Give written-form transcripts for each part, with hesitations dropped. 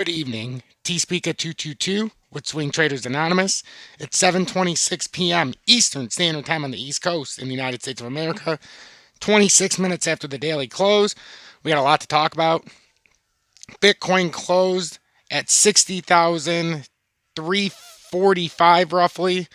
Good evening, T-Speaker 222 with Swing Traders Anonymous. It's 7:26 p.m. Eastern Standard Time on the East Coast in the United States of America. 26 minutes after the daily close. We got a lot to talk about. Bitcoin closed at 60,345 roughly.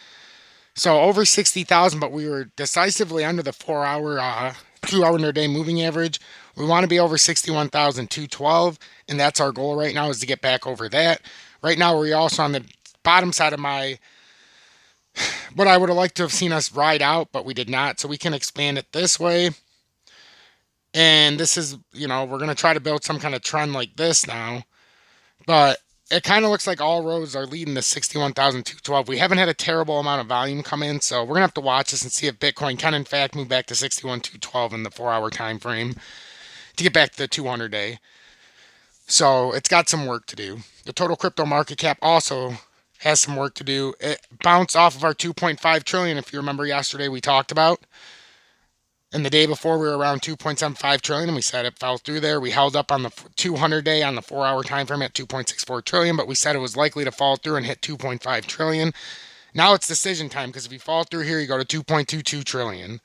So over 60,000, but we were decisively under the 4-hour, 2-hour intraday moving average. We want to be over 61,212, and that's our goal right now, is to get back over that. Right now, we're also on the bottom side of what I would have liked to have seen us ride out, but we did not. So we can expand it this way. And this is, we're going to try to build some kind of trend like this now. But it kind of looks like all roads are leading to 61,212. We haven't had a terrible amount of volume come in, so we're going to have to watch this and see if Bitcoin can, in fact, move back to 61,212 in the 4-hour time frame to get back to the 200-day. So it's got some work to do. The total crypto market cap also has some work to do. It bounced off of our 2.5 trillion, if you remember yesterday we talked about. And the day before, we were around 2.75 trillion, and we said it fell through there. We held up on the 200-day on the 4-hour time frame at 2.64 trillion, but we said it was likely to fall through and hit 2.5 trillion. Now it's decision time, because if you fall through here, you go to 2.22 trillion.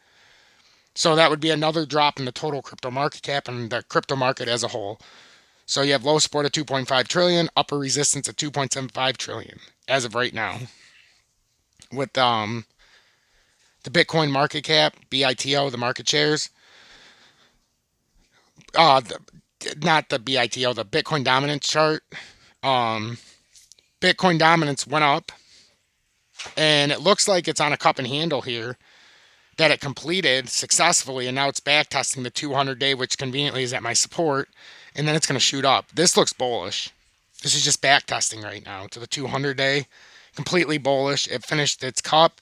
So that would be another drop in the total crypto market cap and the crypto market as a whole. So you have low support at 2.5 trillion, upper resistance at 2.75 trillion as of right now. With the Bitcoin market cap, BITO, the market shares, not the BITO, the Bitcoin dominance chart. Bitcoin dominance went up, and it looks like it's on a cup and handle here that it completed successfully, and now it's back testing the 200-day, which conveniently is at my support, and then it's going to shoot up. This looks bullish. This is just back testing right now to the 200-day, completely bullish. It finished its cup,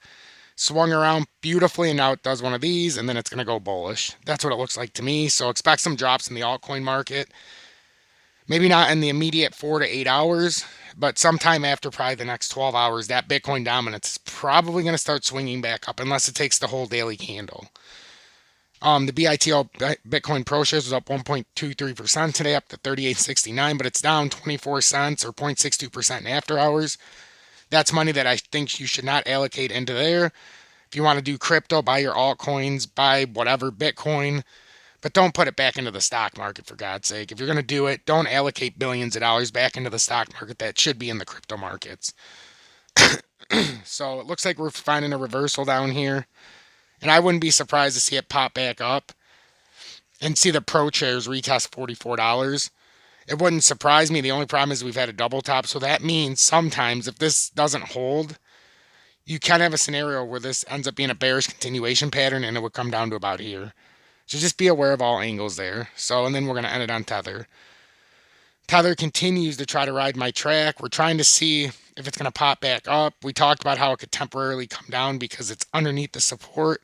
swung around beautifully, and now it does one of these, and then it's going to go bullish. That's what it looks like to me. So expect some drops in the altcoin market. Maybe not in the immediate 4 to 8 hours, but sometime after probably the next 12 hours, that Bitcoin dominance is probably going to start swinging back up, unless it takes the whole daily candle. The BITO Bitcoin Pro shares was up 1.23% today, up to 38.69, but it's down 24 cents or 0.62% in after hours. That's money that I think you should not allocate into there. If you want to do crypto, buy your altcoins, buy whatever, Bitcoin, but don't put it back into the stock market, for God's sake. If you're going to do it, don't allocate billions of dollars back into the stock market. That should be in the crypto markets. So it looks like we're finding a reversal down here. And I wouldn't be surprised to see it pop back up and see the Pro shares retest $44. It wouldn't surprise me. The only problem is we've had a double top. So that means sometimes if this doesn't hold, you can have a scenario where this ends up being a bearish continuation pattern, and it would come down to about here. So just be aware of all angles there. So, and then we're going to end it on Tether. Tether continues to try to ride my track. We're trying to see if it's going to pop back up. We talked about how it could temporarily come down because it's underneath the support.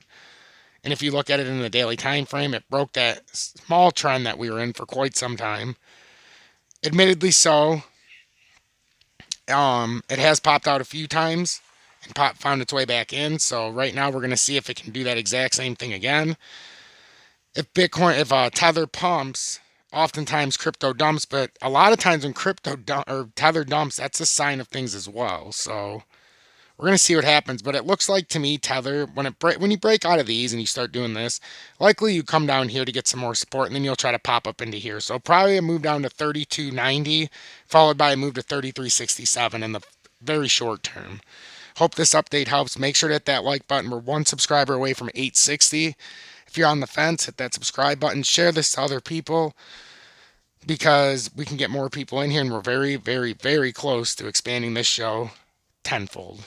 And if you look at it in the daily time frame, it broke that small trend that we were in for quite some time. Admittedly so. It has popped out a few times and found its way back in. So right now we're going to see if it can do that exact same thing again. If Tether pumps, oftentimes crypto dumps, but a lot of times when Tether dumps, that's a sign of things as well. So we're going to see what happens, but it looks like to me Tether, when you break out of these and you start doing this, likely you come down here to get some more support, and then you'll try to pop up into here. So probably a move down to 32.90, followed by a move to 33.67 in the very short term. Hope this update helps. Make sure to hit that like button. We're one subscriber away from 860. If you're on the fence, hit that subscribe button. Share this to other people, because we can get more people in here, and we're very, very, very close to expanding this show tenfold.